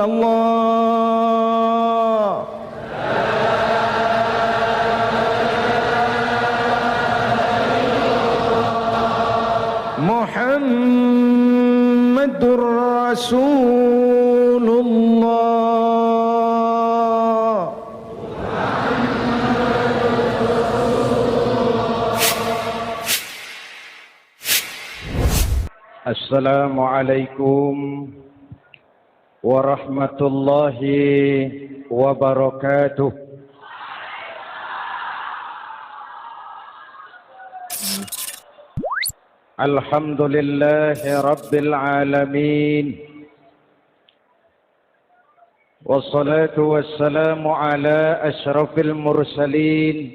illallah. Muhammadur Rasulullah. Assalamualaikum warahmatullahi wabarakatuh. Alhamdulillahi rabbil alamin. Wassalatu wassalamu ala asyrafil mursalin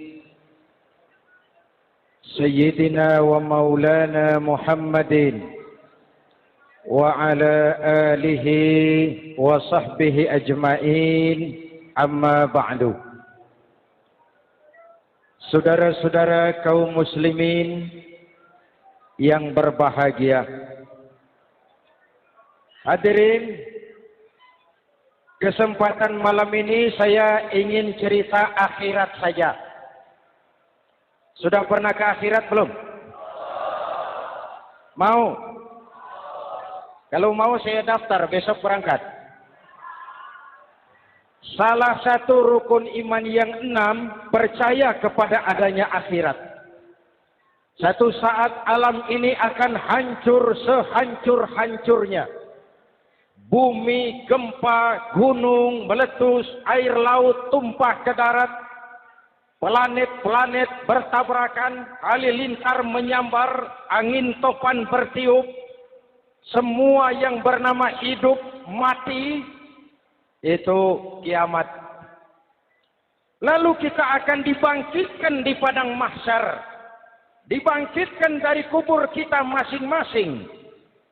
Sayyidina wa maulana Muhammadin wa ala alihi wa sahbihi ajma'in, amma ba'du. Saudara-saudara kaum muslimin yang berbahagia, hadirin, kesempatan malam ini saya ingin cerita akhirat saja. Sudah pernah ke akhirat belum? Mau? Kalau mau saya daftar, besok berangkat. Salah satu rukun iman yang 6, percaya kepada adanya akhirat. Satu saat alam ini akan hancur sehancur-hancurnya. Bumi, gempa, gunung, meletus, air laut tumpah ke darat. Planet-planet bertabrakan, halilintar menyambar, angin topan bertiup. Semua yang bernama hidup, mati, itu kiamat. Lalu kita akan dibangkitkan di padang mahsyar, dibangkitkan dari kubur kita masing-masing.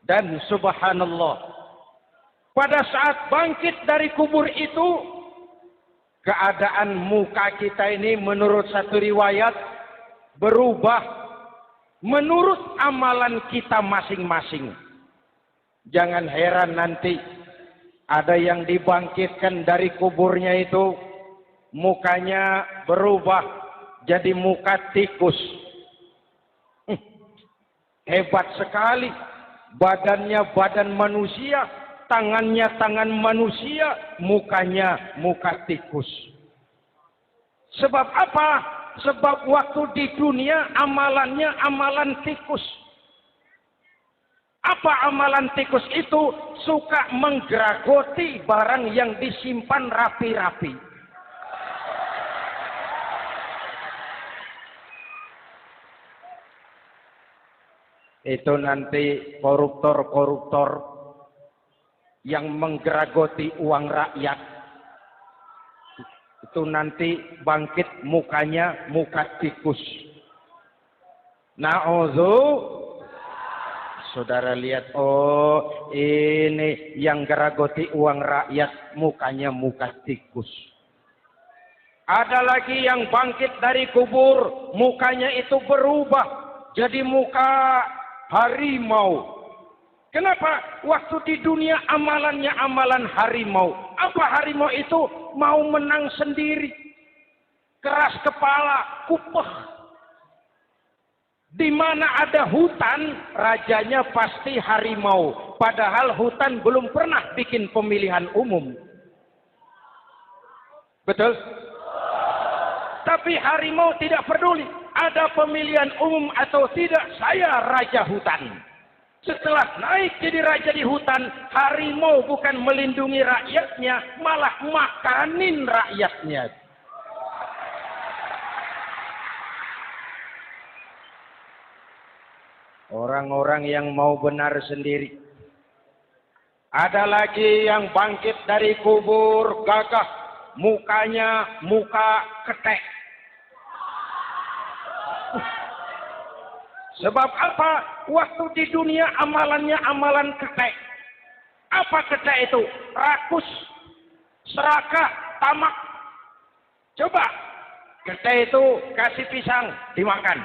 Dan subhanallah, pada saat bangkit dari kubur itu, keadaan muka kita ini menurut satu riwayat berubah menurut amalan kita masing-masing. Jangan heran nanti ada yang dibangkitkan dari kuburnya itu mukanya berubah jadi muka tikus. Hebat sekali. Badannya badan manusia, tangannya tangan manusia, mukanya muka tikus. Sebab apa? Sebab waktu di dunia amalannya amalan tikus. Apa amalan tikus itu? Suka menggeragoti barang yang disimpan rapi-rapi. Itu nanti koruptor-koruptor yang menggeragoti uang rakyat. Itu nanti bangkit mukanya muka tikus. Saudara lihat, oh ini yang geragoti uang rakyat mukanya muka tikus. Ada lagi yang bangkit dari kubur, mukanya itu berubah jadi muka harimau. Kenapa? Waktu di dunia amalannya amalan harimau. Apa harimau itu? Mau menang sendiri. Keras kepala, kupeh. Di mana ada hutan, rajanya pasti harimau. Padahal hutan belum pernah bikin pemilihan umum. Betul? Tapi harimau tidak peduli. Ada pemilihan umum atau tidak, saya raja hutan. Setelah naik jadi raja di hutan, harimau bukan melindungi rakyatnya, malah makanin rakyatnya. Orang-orang yang mau benar sendiri. Ada lagi yang bangkit dari kubur gagah, mukanya muka ketek. Sebab apa? Waktu di dunia amalannya amalan ketek. Apa ketek itu? Rakus, serakah, tamak. Coba, ketek itu kasih pisang, dimakan.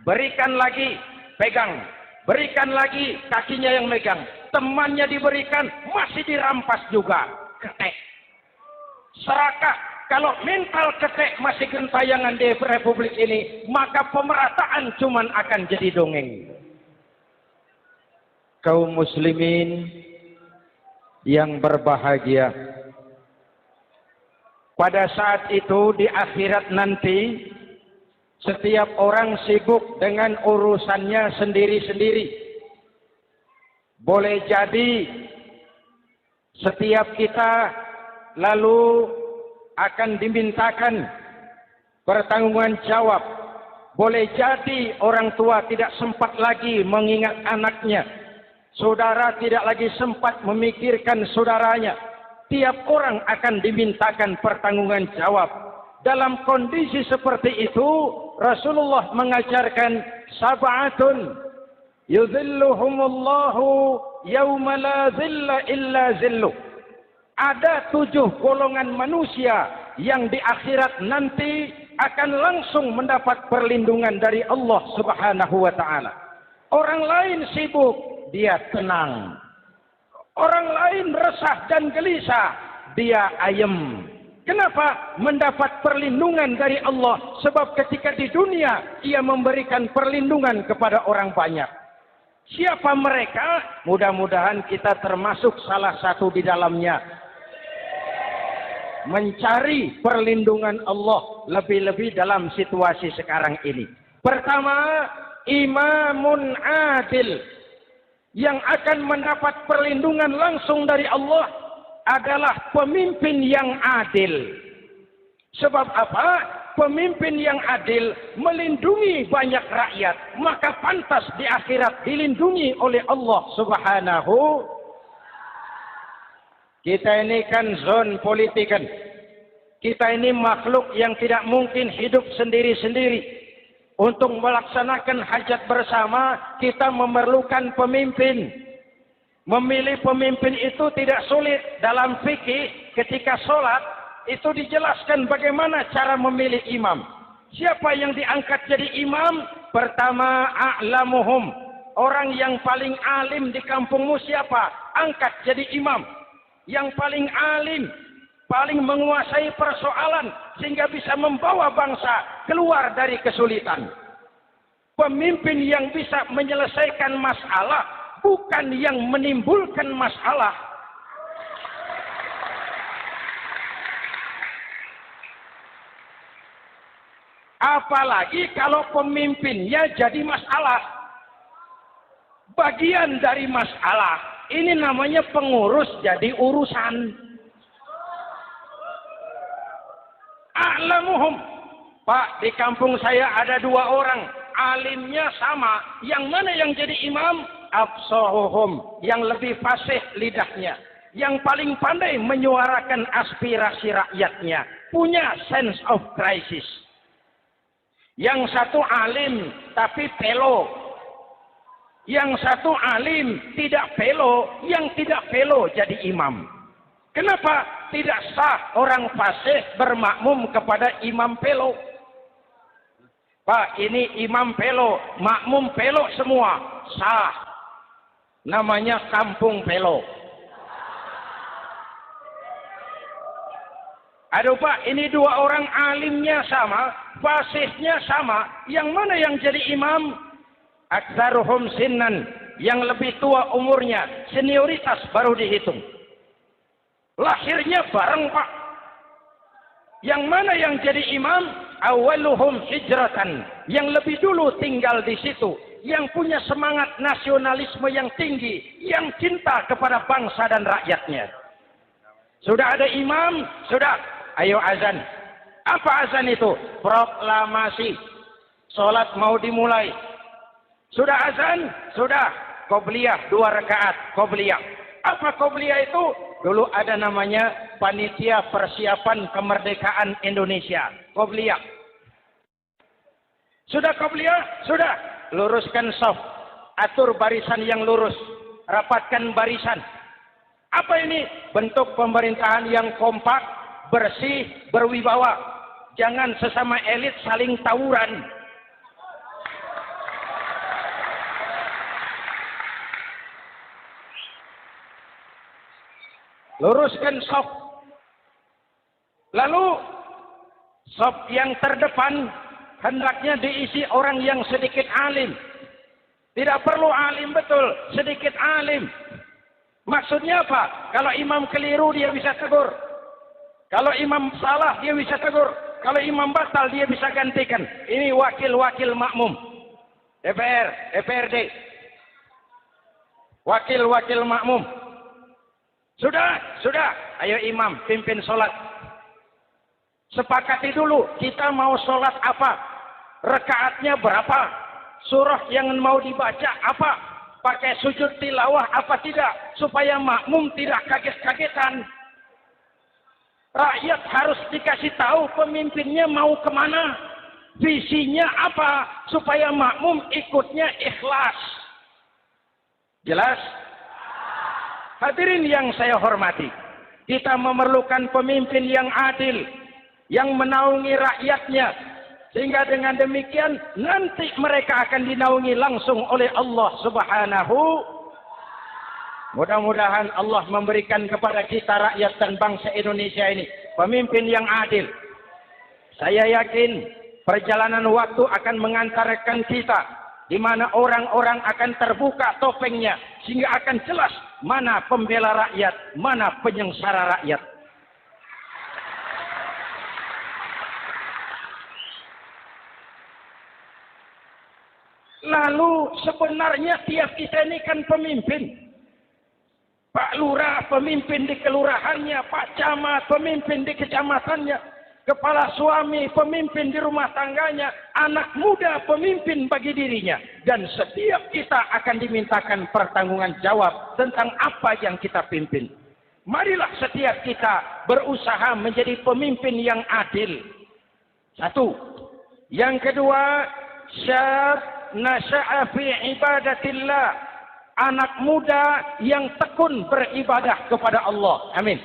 Berikan lagi, pegang. Berikan lagi, kakinya yang megang. Temannya diberikan, masih dirampas juga. ketek. Serakah. Kalau mental ketek masih gentayangan di republik ini, maka pemerataan cuman akan jadi dongeng. Kaum muslimin yang berbahagia, pada saat itu di akhirat nanti, setiap orang sibuk dengan urusannya sendiri-sendiri. Boleh jadi setiap kita lalu akan dimintakan pertanggungjawaban jawab. Boleh jadi orang tua tidak sempat lagi mengingat anaknya. Saudara tidak lagi sempat memikirkan saudaranya. Tiap orang akan dimintakan pertanggungjawaban jawab. Dalam kondisi seperti itu, Rasulullah mengajarkan sab'atun yudhilluhumullahu yawma la dhilla illa dhilluh. Ada 7 golongan manusia yang di akhirat nanti akan langsung mendapat perlindungan dari Allah Subhanahu wa ta'ala. Orang lain sibuk, dia tenang. Orang lain resah dan gelisah, dia ayem. Kenapa? Mendapat perlindungan dari Allah. Sebab ketika di dunia, ia memberikan perlindungan kepada orang banyak. Siapa mereka? Mudah-mudahan kita termasuk salah satu di dalamnya. Mencari perlindungan Allah lebih-lebih dalam situasi sekarang ini. Pertama, imamun adil. Yang akan mendapat perlindungan langsung dari Allah adalah pemimpin yang adil. Sebab apa? Pemimpin yang adil melindungi banyak rakyat, maka pantas di akhirat dilindungi oleh Allah Subhanahu. Kita ini kan zon politik kan. Kita ini makhluk yang tidak mungkin hidup sendiri-sendiri. Untuk melaksanakan hajat bersama, kita memerlukan pemimpin. Memilih pemimpin itu tidak sulit. Dalam fikih, ketika sholat, itu dijelaskan bagaimana cara memilih imam. Siapa yang diangkat jadi imam? Pertama, a'lamuhum. Orang yang paling alim di kampungmu siapa? Angkat jadi imam. Yang paling alim, paling menguasai persoalan sehingga bisa membawa bangsa keluar dari kesulitan. Pemimpin yang bisa menyelesaikan masalah, bukan yang menimbulkan masalah. Apalagi kalau pemimpinnya jadi masalah. Bagian dari masalah. Ini namanya pengurus jadi urusan. A'lamuhum. Pak, di kampung saya ada 2 orang. Alimnya sama. Yang mana yang jadi imam? Absahuhum. Yang lebih fasih lidahnya. Yang paling pandai menyuarakan aspirasi rakyatnya. Punya sense of crisis. Yang satu alim tapi pelo. Yang satu alim tidak pelo, yang tidak pelo jadi imam. Kenapa tidak sah orang fasih bermakmum kepada imam pelo? Pak, ini imam pelo, makmum pelo semua, sah. Namanya kampung pelo. Aduh Pak, ini 2 orang alimnya sama, fasihnya sama, yang mana yang jadi imam? Aktsaruhum sinnan, yang lebih tua umurnya, senioritas baru dihitung. Lahirnya bareng Pak. Yang mana yang jadi imam? Awaluhum hijratan, yang lebih dulu tinggal di situ, yang punya semangat nasionalisme yang tinggi, yang cinta kepada bangsa dan rakyatnya. Sudah ada imam, sudah, ayo azan. Apa azan itu? Proklamasi. Salat mau dimulai. Sudah azan? Sudah. Qobliyah 2 rakaat. Qobliyah. Apa qobliyah itu? Dulu ada namanya Panitia Persiapan Kemerdekaan Indonesia. Qobliyah. Sudah qobliyah? Sudah. Luruskan shaf. Atur barisan yang lurus. Rapatkan barisan. Apa ini? Bentuk pemerintahan yang kompak, bersih, berwibawa. Jangan sesama elit saling tawuran. luruskan saf. Lalu saf yang terdepan hendaknya diisi orang yang sedikit alim. Tidak perlu alim betul, sedikit alim. Maksudnya apa? Kalau imam keliru dia bisa tegur. Kalau imam salah dia bisa tegur. Kalau imam batal dia bisa gantikan. Ini wakil-wakil makmum. DPR, DPRD. Wakil-wakil makmum. Sudah. Ayo imam, pimpin sholat. Sepakati dulu, kita mau sholat apa? Rakaatnya berapa? Surah yang mau dibaca apa? Pakai sujud tilawah apa tidak? Supaya makmum tidak kaget-kagetan. Rakyat harus dikasih tahu pemimpinnya mau kemana. Visinya apa? Supaya makmum ikutnya ikhlas. Jelas? Hadirin yang saya hormati. Kita memerlukan pemimpin yang adil. Yang menaungi rakyatnya. Sehingga dengan demikian nanti mereka akan dinaungi langsung oleh Allah Subhanahu. Mudah-mudahan Allah memberikan kepada kita rakyat dan bangsa Indonesia ini pemimpin yang adil. Saya yakin perjalanan waktu akan mengantarkan kita di mana orang-orang akan terbuka topengnya sehingga akan jelas mana pembela rakyat, mana penyengsara rakyat. Lalu sebenarnya tiap kita ini kan pemimpin. Pak Lurah pemimpin di kelurahannya, Pak Camat pemimpin di kecamatannya, kepala suami pemimpin di rumah tangganya, anak muda pemimpin bagi dirinya. Dan setiap kita akan dimintakan pertanggungan jawab tentang apa yang kita pimpin. Marilah setiap kita berusaha menjadi pemimpin yang adil. Satu. Yang kedua, syab nasya'a fi ibadatillah, anak muda yang tekun beribadah kepada Allah. Amin.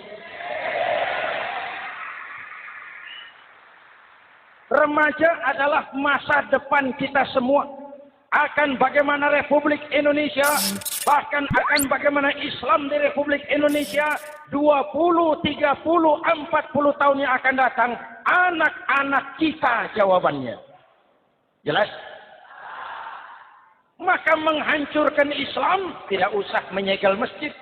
Remaja adalah masa depan kita semua. Akan bagaimana Republik Indonesia, bahkan akan bagaimana Islam di Republik Indonesia 20, 30, 40 tahun yang akan datang, anak-anak kita jawabannya. Jelas? Maka menghancurkan Islam tidak usah menyegel masjid,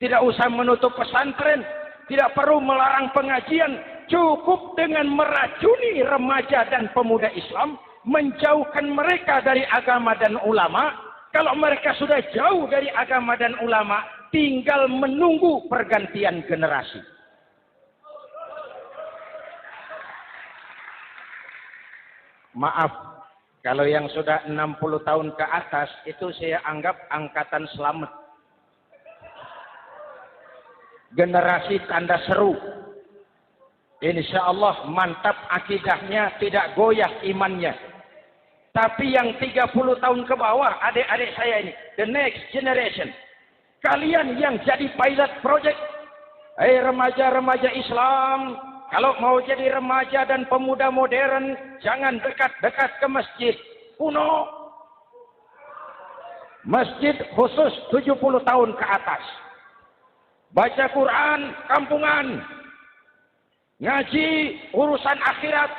tidak usah menutup pesantren, tidak perlu melarang pengajian, cukup dengan meracuni remaja dan pemuda Islam, menjauhkan mereka dari agama dan ulama. Kalau mereka sudah jauh dari agama dan ulama, tinggal menunggu pergantian generasi. Maaf, kalau yang sudah 60 tahun ke atas, itu saya anggap angkatan selamat. Generasi tanda seru. Insya Allah mantap akidahnya, tidak goyah imannya. Tapi yang 30 tahun ke bawah, adik-adik saya ini, the next generation. Kalian yang jadi pilot project. Remaja-remaja Islam, kalau mau jadi remaja dan pemuda modern, jangan dekat-dekat ke masjid kuno. Masjid khusus 70 tahun ke atas. Baca Quran kampungan. Ngaji urusan akhirat.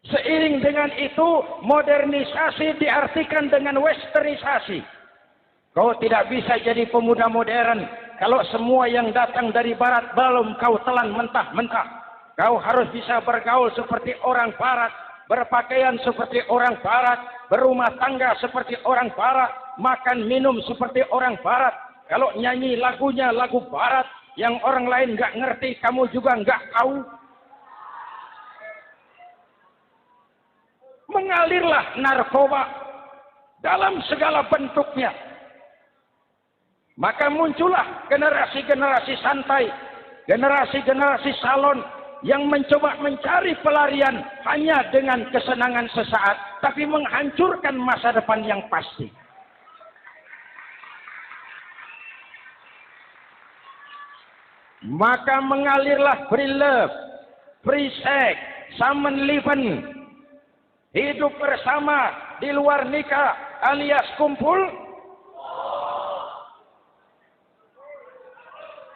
Seiring dengan itu, modernisasi diartikan dengan westernisasi. Kau tidak bisa jadi pemuda modern kalau semua yang datang dari barat belum kau telan mentah-mentah. Kau harus bisa bergaul seperti orang barat, berpakaian seperti orang barat, berumah tangga seperti orang barat, makan minum seperti orang barat. Kalau nyanyi lagunya lagu barat yang orang lain nggak ngerti, kamu juga nggak tahu. Mengalirlah narkoba dalam segala bentuknya. Maka muncullah generasi-generasi santai, generasi-generasi salon yang mencoba mencari pelarian hanya dengan kesenangan sesaat, tapi menghancurkan masa depan yang pasti. Maka mengalirlah free love, free sex, samenleving, hidup bersama di luar nikah alias kumpul.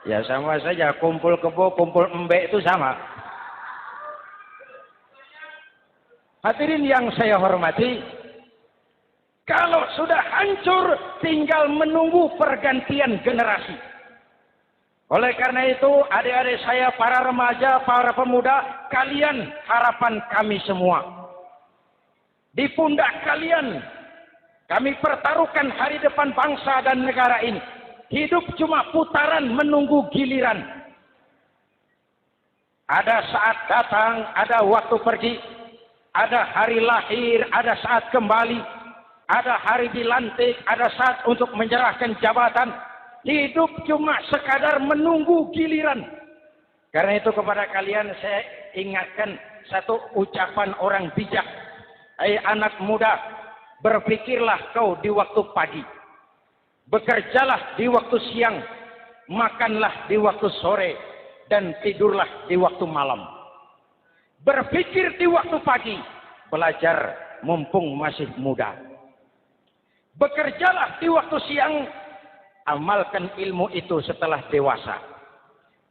Ya sama saja, kumpul kebo, kumpul embe itu sama. Hadirin yang saya hormati, kalau sudah hancur tinggal menunggu pergantian generasi. Oleh karena itu, adik-adik saya, para remaja, para pemuda, kalian harapan kami semua. Di pundak kalian, kami pertaruhkan hari depan bangsa dan negara ini. Hidup cuma putaran menunggu giliran. Ada saat datang, ada waktu pergi, ada hari lahir, ada saat kembali, ada hari dilantik, ada saat untuk menyerahkan jabatan. Hidup cuma sekadar menunggu giliran. Karena itu kepada kalian saya ingatkan satu ucapan orang bijak. Hai anak muda, berpikirlah kau di waktu pagi. Bekerjalah di waktu siang, makanlah di waktu sore, dan tidurlah di waktu malam. Berpikir di waktu pagi, belajar mumpung masih muda. Bekerjalah di waktu siang, amalkan ilmu itu setelah dewasa.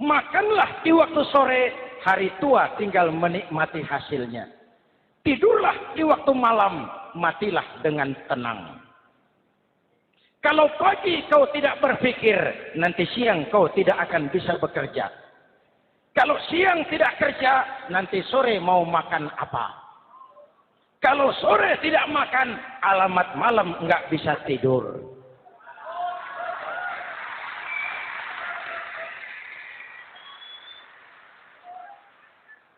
Makanlah di waktu sore, hari tua tinggal menikmati hasilnya. Tidurlah di waktu malam, matilah dengan tenang. Kalau pagi kau tidak berpikir, nanti siang kau tidak akan bisa bekerja. Kalau siang tidak kerja, nanti sore mau makan apa? Kalau sore tidak makan, alamat malam enggak bisa tidur.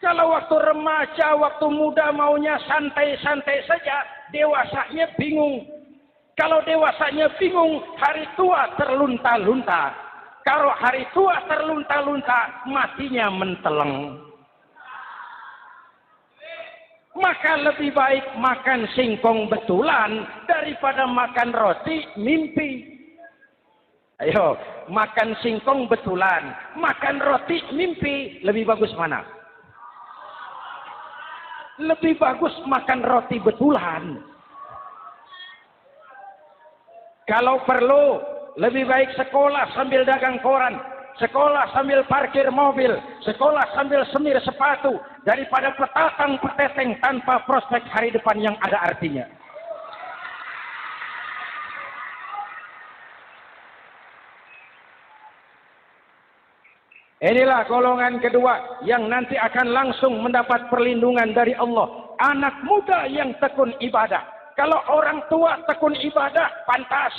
Kalau waktu remaja, waktu muda maunya santai-santai saja, dewasanya bingung. Kalau dewasanya bingung, hari tua terlunta-lunta. Kalau hari tua terlunta-lunta, matinya menteleng. Maka lebih baik makan singkong betulan daripada makan roti mimpi. Ayo, makan singkong betulan, makan roti mimpi, lebih bagus mana? Lebih bagus makan roti betulan. Kalau perlu, lebih baik sekolah sambil dagang koran, sekolah sambil parkir mobil, sekolah sambil semir sepatu, daripada petatang peteteng tanpa prospek hari depan yang ada artinya. Inilah golongan kedua yang nanti akan langsung mendapat perlindungan dari Allah. Anak muda yang tekun ibadah. Kalau orang tua tekun ibadah, pantas.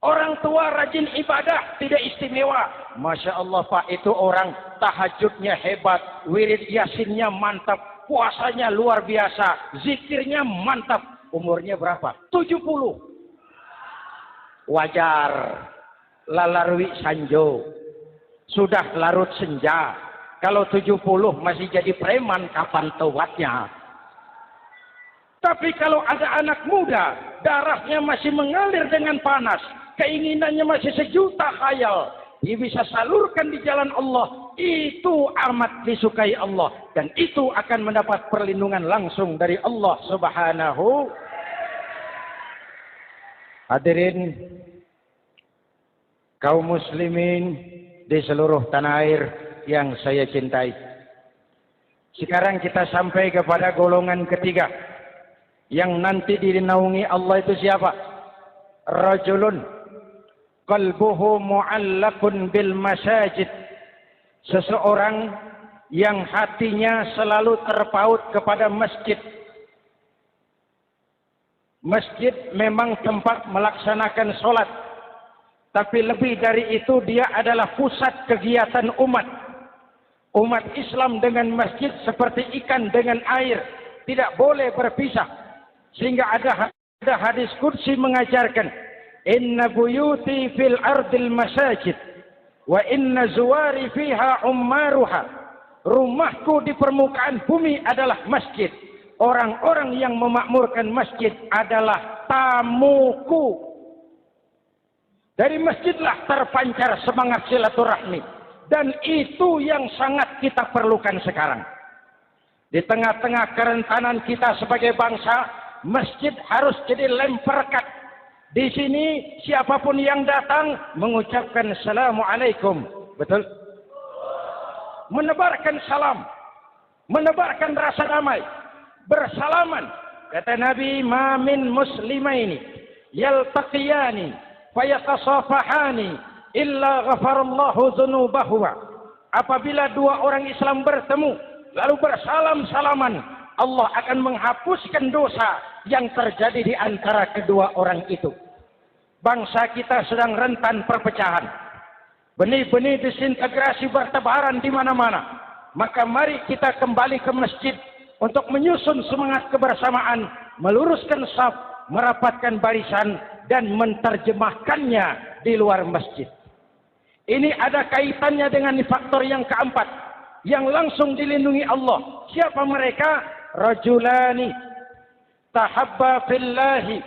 Orang tua rajin ibadah, tidak istimewa. Masya Allah Pak, itu orang tahajudnya hebat, wirid yasinnya mantap, puasanya luar biasa, zikirnya mantap. Umurnya berapa? 70. Wajar. Lalarwi sanjo. Sudah larut senja. Kalau 70 masih jadi preman, kapan taubatnya? Tapi kalau ada anak muda, darahnya masih mengalir dengan panas, keinginannya masih sejuta khayal, dia bisa salurkan di jalan Allah, itu amat disukai Allah, dan itu akan mendapat perlindungan langsung dari Allah Subhanahu. Hadirin kaum muslimin di seluruh tanah air yang saya cintai. Sekarang kita sampai kepada golongan ketiga. Yang nanti dinaungi Allah itu siapa? Rajulun qalbuhu mu'allaqun bil masajid. Seseorang yang hatinya selalu terpaut kepada masjid. Masjid memang tempat melaksanakan sholat. Tapi lebih dari itu dia adalah pusat kegiatan umat. Umat Islam dengan masjid seperti ikan dengan air. Tidak boleh berpisah. Sehingga ada hadis qudsi mengajarkan, inna buyuti fil ardil masajid wa inna zuwari fiha ummaruha. Rumahku di permukaan bumi adalah masjid. Orang-orang yang memakmurkan masjid adalah tamuku. Dari masjidlah terpancar semangat silaturahmi. Dan itu yang sangat kita perlukan sekarang. Di tengah-tengah kerentanan kita sebagai bangsa, masjid harus jadi lem perekat. Di sini siapapun yang datang mengucapkan Assalamualaikum. Betul? Menebarkan salam. Menebarkan rasa damai. Bersalaman. Kata Nabi, ma min muslimaini yaltaqiyani fayatasafahani illa ghafarallahu dzunubahuma. Apabila dua orang Islam bertemu lalu bersalam-salaman, Allah akan menghapuskan dosa yang terjadi di antara kedua orang itu. Bangsa kita sedang rentan perpecahan. Benih-benih disintegrasi bertebaran di mana-mana. Maka mari kita kembali ke masjid untuk menyusun semangat kebersamaan, meluruskan saf, merapatkan barisan, dan menerjemahkannya di luar masjid. Ini ada kaitannya dengan faktor yang keempat, yang langsung dilindungi Allah. Siapa mereka? Rajulani tahabba fillahi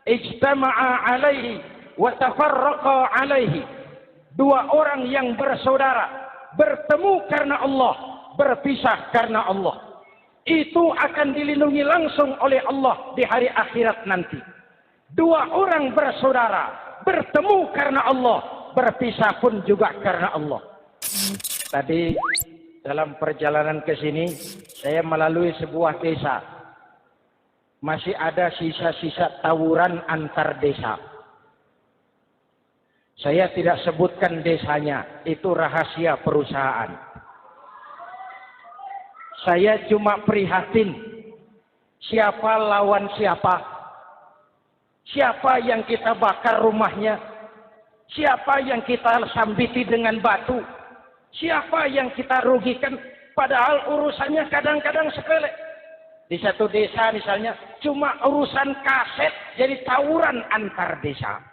ijtama'a alaihi wa tafarraqa alaihi. Dua orang yang bersaudara, bertemu karena Allah, berpisah karena Allah. Itu akan dilindungi langsung oleh Allah di hari akhirat nanti. Dua orang bersaudara, bertemu karena Allah, berpisah pun juga karena Allah. Tadi dalam perjalanan ke sini, saya melalui sebuah desa. Masih ada sisa-sisa tawuran antar desa. Saya tidak sebutkan desanya, itu rahasia perusahaan. Saya cuma prihatin, siapa lawan siapa. Siapa yang kita bakar rumahnya, siapa yang kita sambiti dengan batu, siapa yang kita rugikan, padahal urusannya kadang-kadang sepele. Di satu desa misalnya, cuma urusan kaset jadi tawuran antar desa.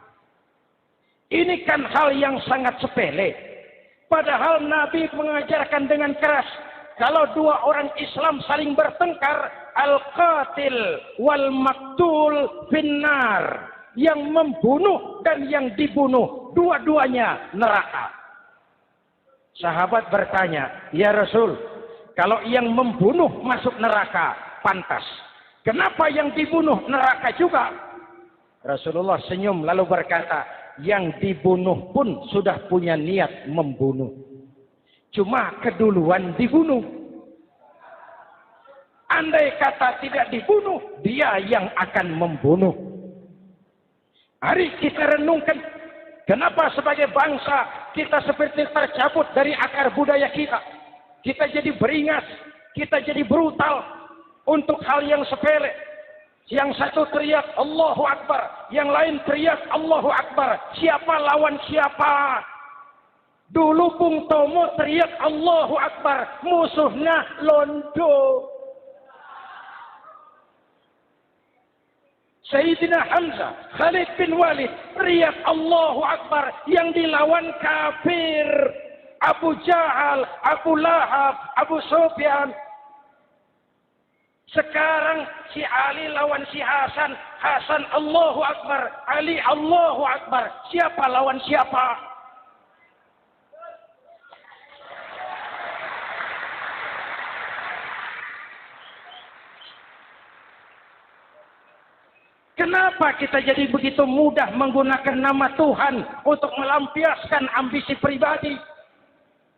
Ini kan hal yang sangat sepele. Padahal Nabi mengajarkan dengan keras, kalau dua orang Islam saling bertengkar, al-qatil wal maktul finnar. Yang membunuh dan yang dibunuh, dua-duanya neraka. Sahabat bertanya, ya Rasul, kalau yang membunuh masuk neraka, pantas. Kenapa yang dibunuh neraka juga? Rasulullah senyum lalu berkata, yang dibunuh pun sudah punya niat membunuh. Cuma keduluan dibunuh. Andai kata tidak dibunuh, dia yang akan membunuh. Mari kita renungkan, kenapa sebagai bangsa kita seperti tercabut dari akar budaya kita. Kita jadi beringas, kita jadi brutal untuk hal yang sepele. Yang satu teriak Allahu Akbar, yang lain teriak Allahu Akbar. Siapa lawan siapa? Dulu Bung Tomo teriak Allahu Akbar, musuhnya londo. Sayyidina Hamzah, Khalid bin Walid teriak Allahu Akbar, yang dilawan kafir. Abu Jahal, Abu Lahab, Abu Sufyan. Sekarang si Ali lawan si Hasan, Hasan Allahu Akbar, Ali Allahu Akbar. Siapa lawan siapa? Kenapa kita jadi begitu mudah menggunakan nama Tuhan untuk melampiaskan ambisi pribadi?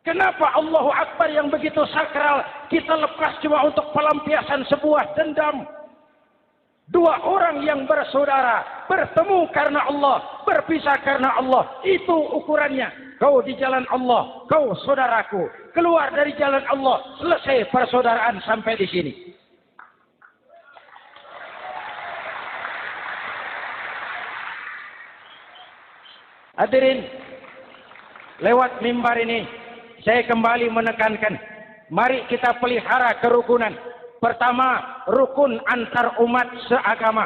Kenapa Allahu Akbar yang begitu sakral kita lepas cuma untuk pelampiasan sebuah dendam? Dua orang yang bersaudara bertemu karena Allah, berpisah karena Allah. Itu ukurannya. Kau di jalan Allah, kau saudaraku. Keluar dari jalan Allah, selesai persaudaraan sampai di sini. Hadirin, lewat mimbar ini saya kembali menekankan, mari kita pelihara kerukunan. Pertama, rukun antar umat seagama.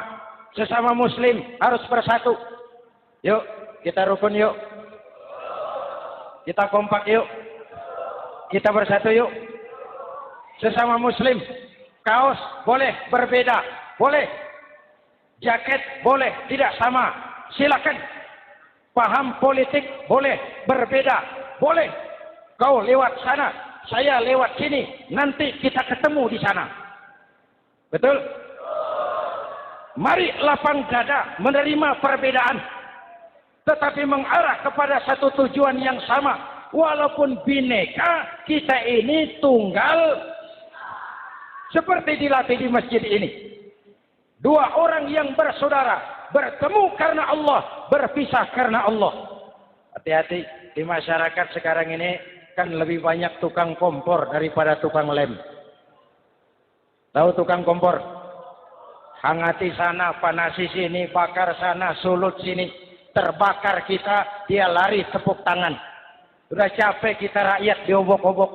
Sesama muslim harus bersatu. Yuk, kita rukun yuk. Kita kompak yuk. Kita bersatu yuk. Sesama muslim, kaos boleh berbeda, boleh. Jaket boleh tidak sama, silakan. Paham politik boleh berbeda, boleh. Kau lewat sana, saya lewat sini, nanti kita ketemu di sana. Betul? Mari lapang dada menerima perbedaan, tetapi mengarah kepada satu tujuan yang sama. Walaupun bineka, kita ini tunggal, seperti dilatih di masjid ini. Dua orang yang bersaudara, bertemu karena Allah, berpisah karena Allah. Hati-hati, di masyarakat sekarang ini kan lebih banyak tukang kompor daripada tukang lem. Tahu tukang kompor? Hangati sana, panasi sini, bakar sana, sulut sini. Terbakar kita, dia lari tepuk tangan. Udah capek kita rakyat diobok-obok.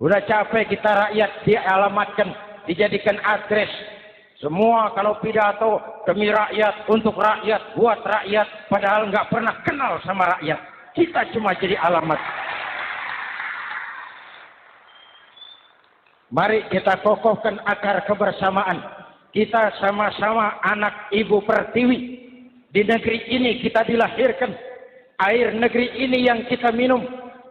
Udah capek kita rakyat dialamatkan, dijadikan adres. Semua kalau pidato demi rakyat, untuk rakyat, buat rakyat, padahal nggak pernah kenal sama rakyat. Kita cuma jadi alamat. Mari kita kokohkan akar kebersamaan. Kita sama-sama anak Ibu Pertiwi. Di negeri ini kita dilahirkan. Air negeri ini yang kita minum,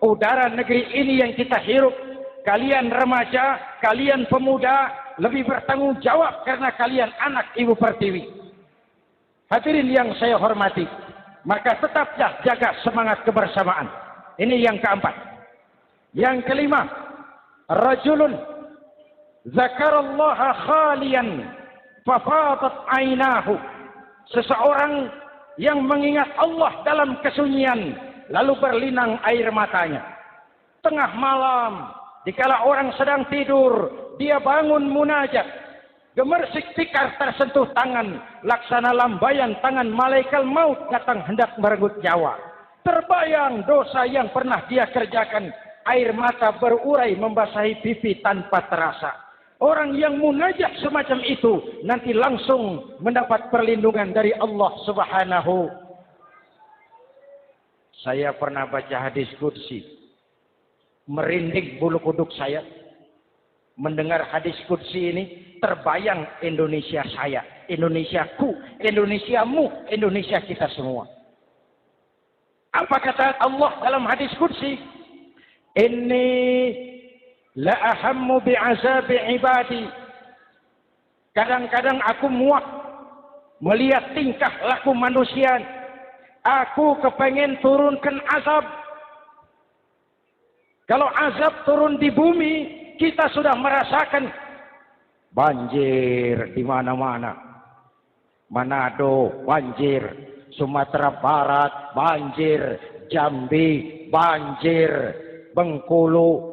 udara negeri ini yang kita hirup. Kalian remaja, kalian pemuda lebih bertanggung jawab karena kalian anak Ibu Pertiwi. Hadirin yang saya hormati, maka tetaplah jaga semangat kebersamaan. Ini yang keempat. Yang kelima, rajulun zakarallaha khalian fafadat ainahu. Seseorang yang mengingat Allah dalam kesunyian, lalu berlinang air matanya. Tengah malam, dikala orang sedang tidur, dia bangun munajat. Gemersik tikar tersentuh tangan, laksana lambayan tangan malaikat maut datang hendak merenggut nyawa. Terbayang dosa yang pernah dia kerjakan, air mata berurai membasahi pipi tanpa terasa. Orang yang munajat semacam itu nanti langsung mendapat perlindungan dari Allah Subhanahu. Saya pernah baca hadis qudsi, merinding bulu kuduk saya. Mendengar hadis qudsi ini, terbayang Indonesia saya, Indonesiaku, Indonesiamu, Indonesia kita semua. Apa kata Allah dalam hadis qudsi? Inni la ahammu bi'azabi ibadi. Kadang-kadang aku muak melihat tingkah laku manusia. Aku kepengen turunkan azab. Kalau azab turun di bumi, kita sudah merasakan banjir di mana-mana. Manado banjir, Sumatera Barat banjir, Jambi banjir, Bengkulu,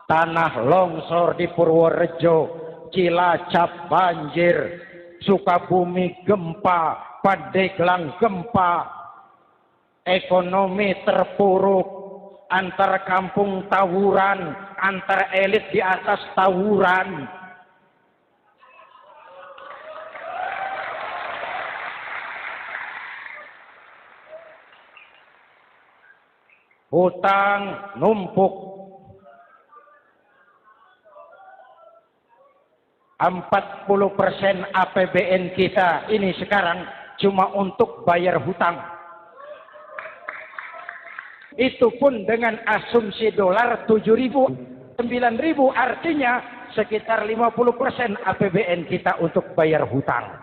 tanah longsor di Purworejo, Cilacap banjir, Sukabumi gempa, Pandeglang gempa, ekonomi terpuruk, antar kampung tawuran, antar elit di atas tawuran. Hutang numpuk. 40% APBN kita ini sekarang cuma untuk bayar hutang. Itu pun dengan asumsi dolar 7.000, 9.000, artinya sekitar 50% APBN kita untuk bayar hutang.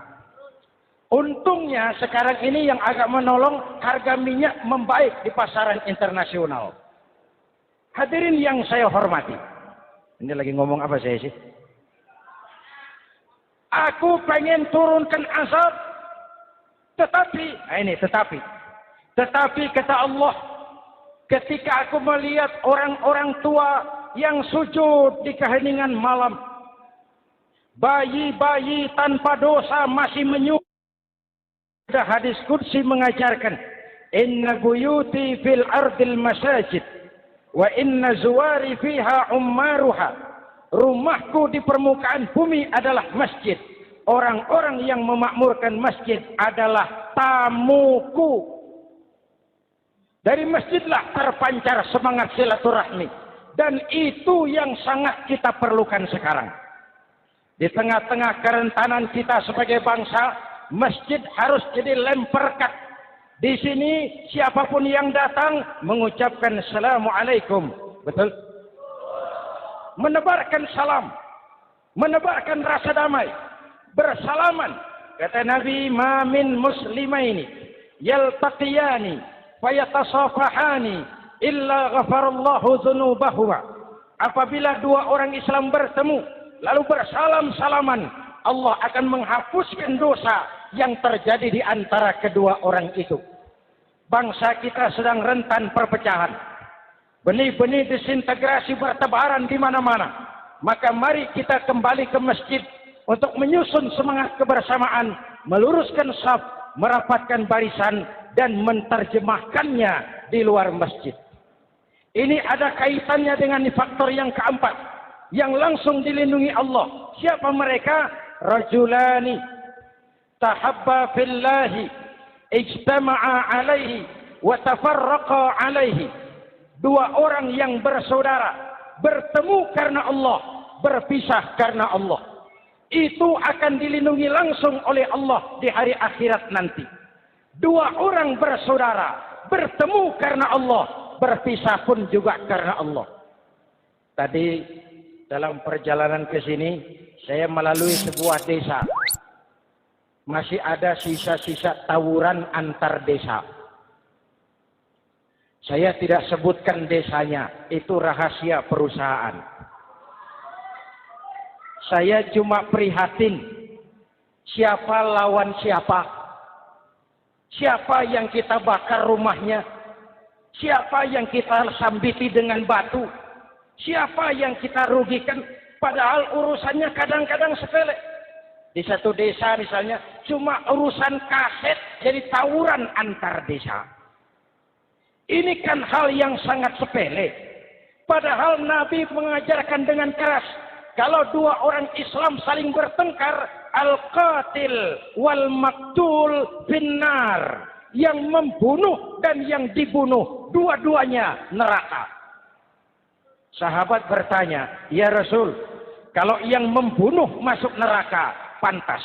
Untungnya sekarang ini yang agak menolong, harga minyak membaik di pasaran internasional. Hadirin yang saya hormati. Ini lagi ngomong apa saya sih? Aku pengen turunkan azab, tetapi kata Allah, ketika aku melihat orang-orang tua yang sujud di keheningan malam, bayi-bayi tanpa dosa masih menyujud. Hadis qudsi mengajarkan, inna buyuti fil ardil masajid wa inna zuwari fiha ummaruha. Rumahku di permukaan bumi adalah masjid. Orang-orang yang memakmurkan masjid adalah tamuku. Dari masjidlah terpancar semangat silaturahmi. Dan itu yang sangat kita perlukan sekarang. Di tengah-tengah kerentanan kita sebagai bangsa, masjid harus jadi lem perekat. Di sini siapapun yang datang mengucapkan assalamualaikum. Betul? Menebarkan salam, menebarkan rasa damai, bersalaman. Kata Nabi, "Ma min muslimaini yaltaqiyani fayatasafahani illa ghafarallahu dzunubahuma." Apabila dua orang Islam bertemu lalu bersalam-salaman, Allah akan menghapuskan dosa yang terjadi di antara kedua orang itu. Bangsa kita sedang rentan perpecahan. Benih-benih disintegrasi bertebaran di mana-mana. Maka mari kita kembali ke masjid untuk menyusun semangat kebersamaan, meluruskan shaf, merapatkan barisan, dan menerjemahkannya di luar masjid. Ini ada kaitannya dengan faktor yang keempat, yang langsung dilindungi Allah. Siapa mereka? Rajulani tahabba fillahi ijtama'a alaihi wa tafarraqa alaihi. Dua orang yang bersaudara, bertemu karena Allah, berpisah karena Allah. Itu akan dilindungi langsung oleh Allah di hari akhirat nanti. Dua orang bersaudara, bertemu karena Allah, berpisah pun juga karena Allah. Tadi dalam perjalanan ke sini, saya melalui sebuah desa. Masih ada sisa-sisa tawuran antar desa. Saya tidak sebutkan desanya, itu rahasia perusahaan. Saya cuma prihatin, siapa lawan siapa? Siapa yang kita bakar rumahnya? Siapa yang kita sambiti dengan batu? Siapa yang kita rugikan? Padahal urusannya kadang-kadang sepele. Di satu desa misalnya, cuma urusan kaset jadi tawuran antar desa. Ini kan hal yang sangat sepele. Padahal Nabi mengajarkan dengan keras, kalau dua orang Islam saling bertengkar, al-qatil wal maktul finnar. Yang membunuh dan yang dibunuh, dua-duanya neraka. Sahabat bertanya, "Ya Rasul, kalau yang membunuh masuk neraka, pantas.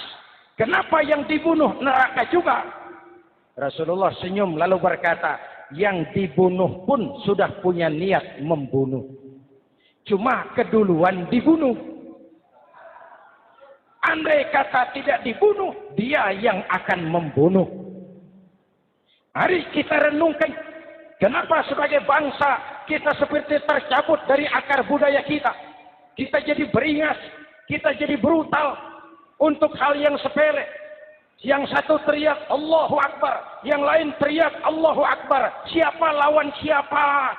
Kenapa yang dibunuh neraka juga?" Rasulullah senyum lalu berkata, "Yang dibunuh pun sudah punya niat membunuh. Cuma keduluan dibunuh. Andai kata tidak dibunuh, dia yang akan membunuh." Mari kita renungkan, kenapa sebagai bangsa kita seperti tercabut dari akar budaya kita. Kita jadi beringas, kita jadi brutal untuk hal yang sepele. Yang satu teriak Allahu Akbar, yang lain teriak Allahu Akbar. Siapa lawan siapa?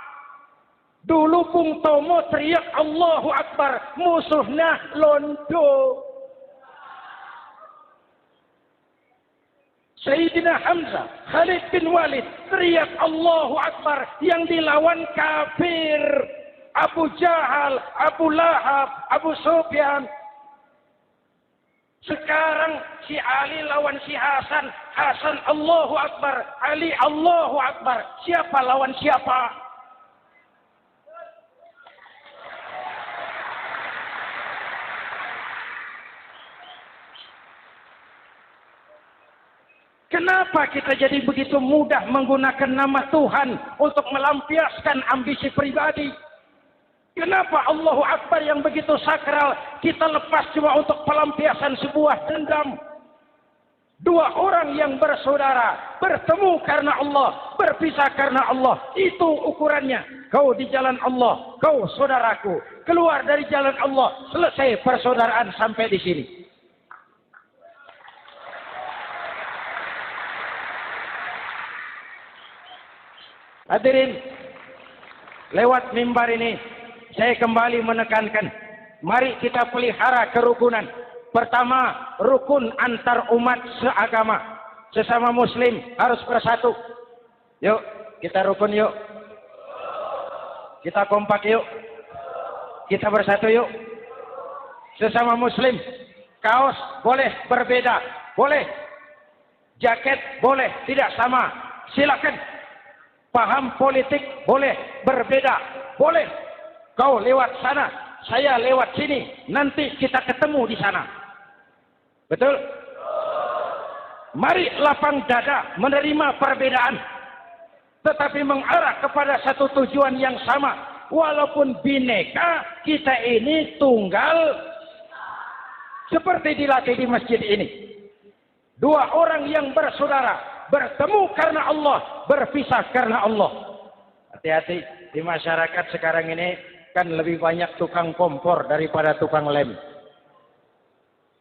Dulu Bung Tomo teriak Allahu Akbar, musuhnya londo. Sayyidina Hamzah, Khalid bin Walid teriak Allahu Akbar, yang dilawan kafir. Abu Jahal, Abu Lahab, Abu Sufyan. Sekarang si Ali lawan si Hasan, Hasan Allahu Akbar, Ali Allahu Akbar. Siapa lawan siapa? Kenapa kita jadi begitu mudah menggunakan nama Tuhan untuk melampiaskan ambisi pribadi? Kenapa Allahu Akbar yang begitu sakral kita lepas cuma untuk pelampiasan sebuah dendam? Dua orang yang bersaudara bertemu karena Allah, berpisah karena Allah. Itu ukurannya. Kau di jalan Allah, kau saudaraku. Keluar dari jalan Allah, selesai persaudaraan sampai di sini. Hadirin, lewat mimbar ini saya kembali menekankan, mari kita pelihara kerukunan. Pertama, rukun antar umat seagama. Sesama muslim harus bersatu. Yuk, kita rukun yuk. Kita kompak yuk. Kita bersatu yuk. Sesama muslim, kaos boleh berbeda, boleh. Jaket boleh tidak sama, silakan. Paham politik boleh berbeda, boleh. Kau lewat sana, saya lewat sini, nanti kita ketemu di sana. Betul? Mari lapang dada menerima perbedaan, tetapi mengarah kepada satu tujuan yang sama. Walaupun bineka, kita ini tunggal. seperti dilatih di masjid ini. Dua orang yang bersaudara, bertemu karena Allah, berpisah karena Allah. Hati-hati, di masyarakat sekarang ini kan lebih banyak tukang kompor daripada tukang lem.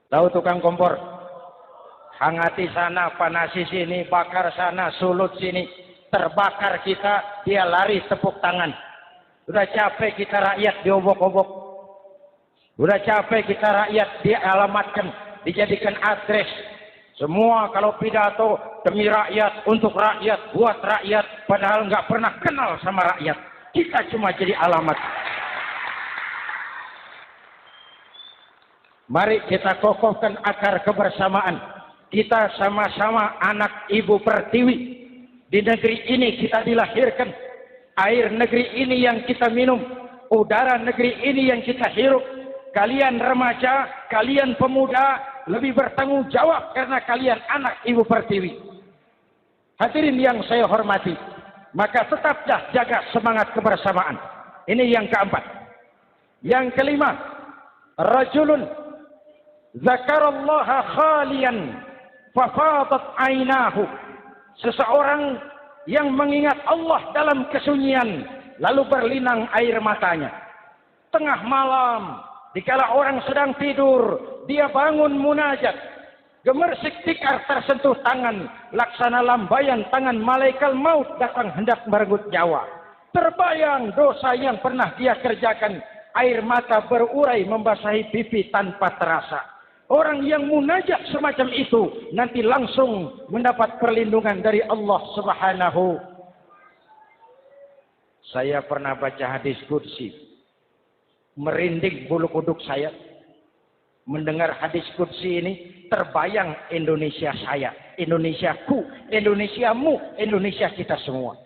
Tahu tukang kompor? Hangati sana, panasi sini, bakar sana, sulut sini. Terbakar kita, dia lari tepuk tangan. Udah capek kita rakyat diobok-obok. Udah capek kita rakyat dialamatkan, dijadikan adres. Semua kalau pidato demi rakyat, untuk rakyat, buat rakyat, padahal nggak pernah kenal sama rakyat. Kita cuma jadi alamat. Mari kita kokohkan akar kebersamaan. Kita sama-sama anak Ibu Pertiwi. Di negeri ini kita dilahirkan. Air negeri ini yang kita minum. Udara negeri ini yang kita hirup. Kalian remaja, kalian pemuda, lebih bertanggung jawab karena kalian anak Ibu Pertiwi. Hadirin yang saya hormati, maka tetaplah jaga semangat kebersamaan. Ini yang keempat. Yang kelima, rajulun zakarallaha khalian fafadat ainahu. Seseorang yang mengingat Allah dalam kesunyian lalu berlinang air matanya. Tengah malam, dikala orang sedang tidur, dia bangun munajat. Gemersik tikar tersentuh tangan, laksana lambaian tangan malaikat maut datang hendak merenggut nyawa. Terbayang dosa yang pernah dia kerjakan, air mata berurai membasahi pipi tanpa terasa. Orang yang munajat semacam itu nanti langsung mendapat perlindungan dari Allah Subhanahu. Saya pernah baca hadis qudsi, merinding bulu kuduk saya. Mendengar hadis qudsi ini, terbayang Indonesia saya, Indonesiaku, Indonesiamu, Indonesia kita semua.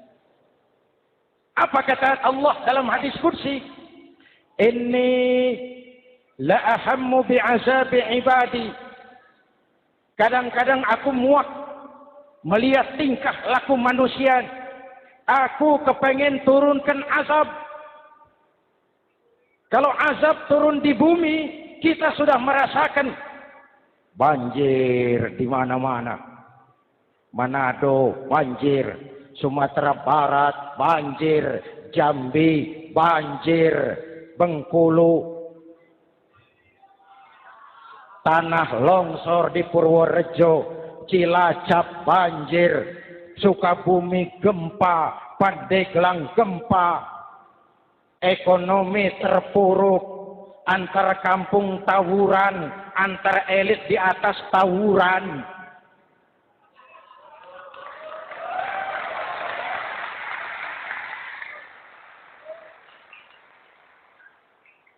Apa kata Allah dalam hadis qudsi? Inni la ahammu bi'azabi ibadi. Kadang-kadang aku muak melihat tingkah laku manusia. Aku kepengen turunkan azab. Kalau azab turun di bumi, kita sudah merasakan banjir di mana-mana. Manado banjir, Sumatera Barat banjir, Jambi banjir, Bengkulu, tanah longsor di Purworejo, Cilacap banjir, Sukabumi gempa, Pandeglang gempa, ekonomi terpuruk, antar kampung tawuran, antar elit di atas tawuran.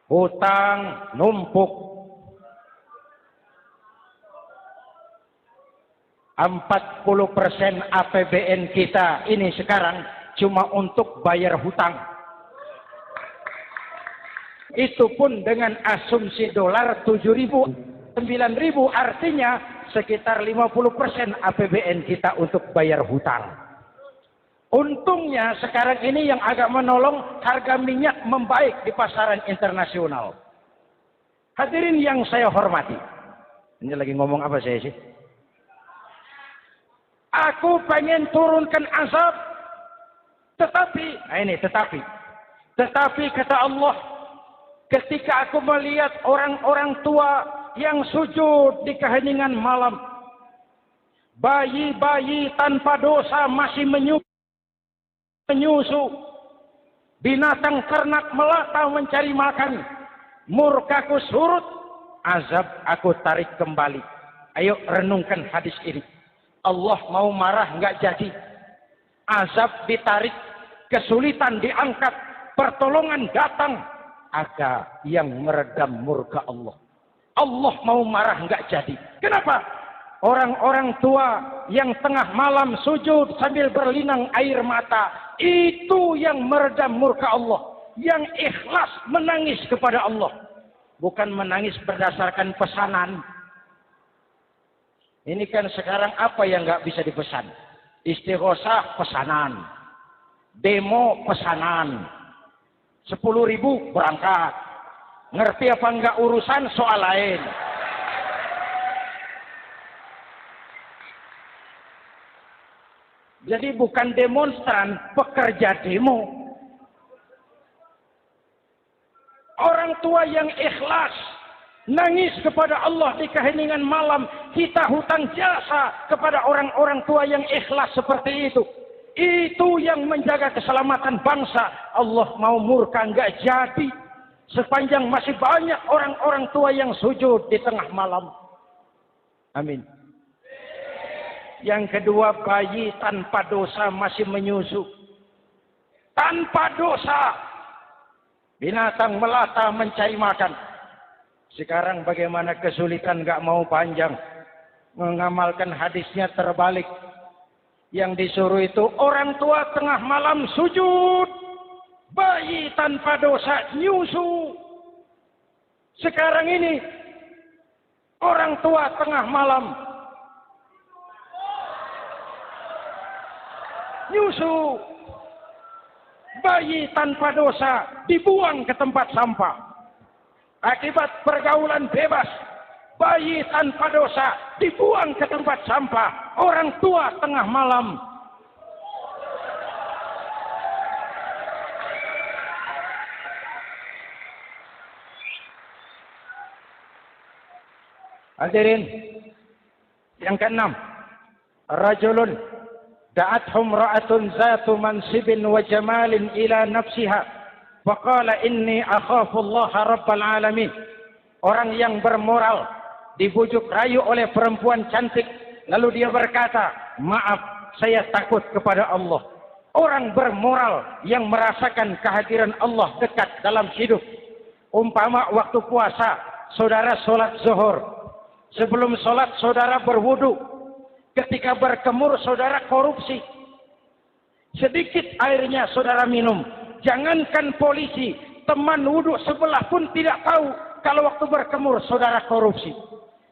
Hutang numpuk. 40% APBN kita ini sekarang cuma untuk bayar hutang. Itu pun dengan asumsi dolar 7.000, 9.000, artinya sekitar 50% APBN kita untuk bayar hutang. Untungnya sekarang ini yang agak menolong, harga minyak membaik di pasaran internasional. Hadirin yang saya hormati. Ini lagi ngomong apa saya sih? Aku pengen turunkan azab, tetapi kata Allah, ketika aku melihat orang-orang tua yang sujud di keheningan malam, bayi-bayi tanpa dosa masih menyusu, binatang ternak melata mencari makan, murkaku surut, azab aku tarik kembali. Ayo renungkan hadis ini. Allah mau marah nggak jadi, azab ditarik, kesulitan diangkat, pertolongan datang, ada yang meredam murka Allah. Allah mau marah nggak jadi. Kenapa? Orang-orang tua yang tengah malam sujud sambil berlinang air mata, itu yang meredam murka Allah. Yang ikhlas menangis kepada Allah, bukan menangis berdasarkan pesanan. Ini kan sekarang apa yang nggak bisa dipesan? Istighosah pesanan, demo pesanan, 10.000 berangkat. Ngerti apa enggak urusan soal lain. Jadi bukan demonstran, pekerja demo. Orang tua yang ikhlas, nangis kepada Allah di keheningan malam. Kita hutang jasa kepada orang-orang tua yang ikhlas seperti itu. Itu yang menjaga keselamatan bangsa. Allah mau murka enggak jadi. Sepanjang masih banyak orang-orang tua yang sujud di tengah malam. Amin. Yang kedua, bayi tanpa dosa masih menyusu. Tanpa dosa. Binatang melata mencari makan. Sekarang bagaimana kesulitan gak mau panjang. Mengamalkan hadisnya terbalik. Yang disuruh itu orang tua tengah malam sujud. Bayi tanpa dosa nyusu. Sekarang ini orang tua tengah malam nyusu. Bayi tanpa dosa dibuang ke tempat sampah. Akibat pergaulan bebas, bayi tanpa dosa dibuang ke tempat sampah. Orang tua tengah malam. Hadirin, yang keenam, rajulun da'athum ra'atun zatu mansibin wa jamalin ila nafsiha faqala inni akhafu Allah rabbal alamin. Orang yang bermoral dibujuk rayu oleh perempuan cantik, lalu dia berkata, maaf, saya takut kepada Allah. Orang bermoral yang merasakan kehadiran Allah dekat dalam hidup. Umpama waktu puasa, saudara sholat zuhur. Sebelum sholat saudara berwudu. Ketika berkemur saudara korupsi. Sedikit airnya saudara minum. Jangankan polisi, teman wudhu sebelah pun tidak tahu kalau waktu berkemur saudara korupsi.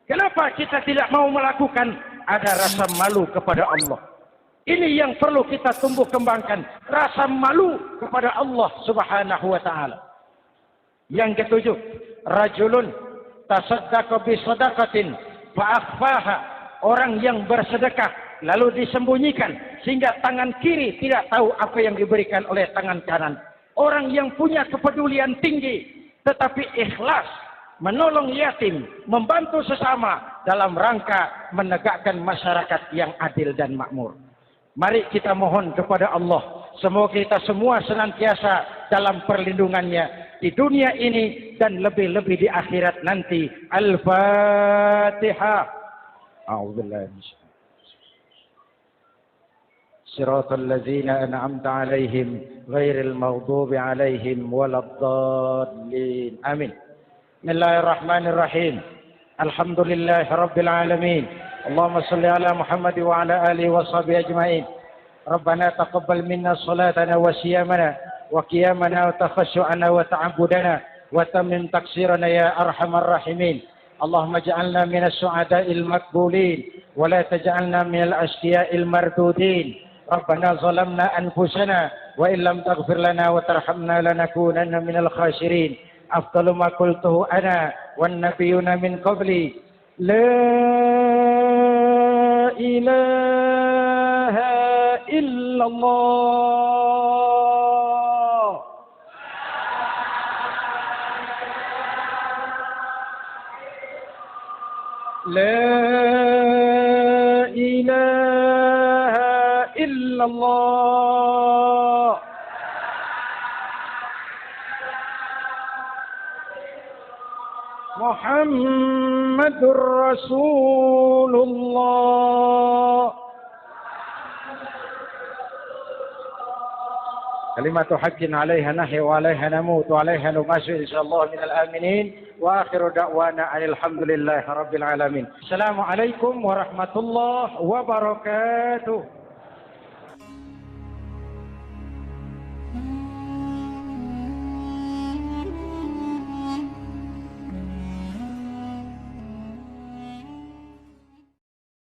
Kenapa kita tidak mau melakukan? Ada rasa malu kepada Allah. Ini yang perlu kita tumbuh kembangkan. Rasa malu kepada Allah subhanahu wa ta'ala. Yang ketujuh, rajulun tasaddaqa bi sadaqatin fa'akhfaha. Orang yang bersedekah lalu disembunyikan sehingga tangan kiri tidak tahu apa yang diberikan oleh tangan kanan. Orang yang punya kepedulian tinggi tetapi ikhlas menolong yatim, membantu sesama dalam rangka menegakkan masyarakat yang adil dan makmur. Mari kita mohon kepada Allah, semoga kita semua senantiasa dalam perlindungannya di dunia ini dan lebih-lebih di akhirat nanti. Al-Fatihah. A'udzubillahi minasyaitonir rajim. Shiratal ladzina an'amta 'alaihim ghairil maghdubi 'alaihim waladdallin. Amin. Bismillahirrahmanirrahim. Alhamdulillahi rabbil alamin. Allahumma shalli ala Muhammad wa ala alihi wa sahbihi ajma'in. Rabbana taqabbal minna salatana wa siyamana wa qiyamana wa takhashu'ana wa ta'abbudana wa tammim taqsirana ya arhamar rahimin. اللهم اجعلنا من السعداء المقبولين ولا تجعلنا من الأشقياء المردودين. ربنا ظلمنا أنفسنا وإن لم تغفر لنا وترحمنا لنكونن من الخاسرين. أفضل ما قلته أنا والنبيون من قبلي لا إله إلا الله. La ilaha illallah. Muhammadur Rasulullah. Kalimatu haqqin 'alaiha nahya wa 'alaiha namut wa 'alaiha numashu insyaallah minal aminin wa akhiru da'wana alhamdulillahi rabbil alamin. Assalamualaikum warahmatullahi wabarakatuh.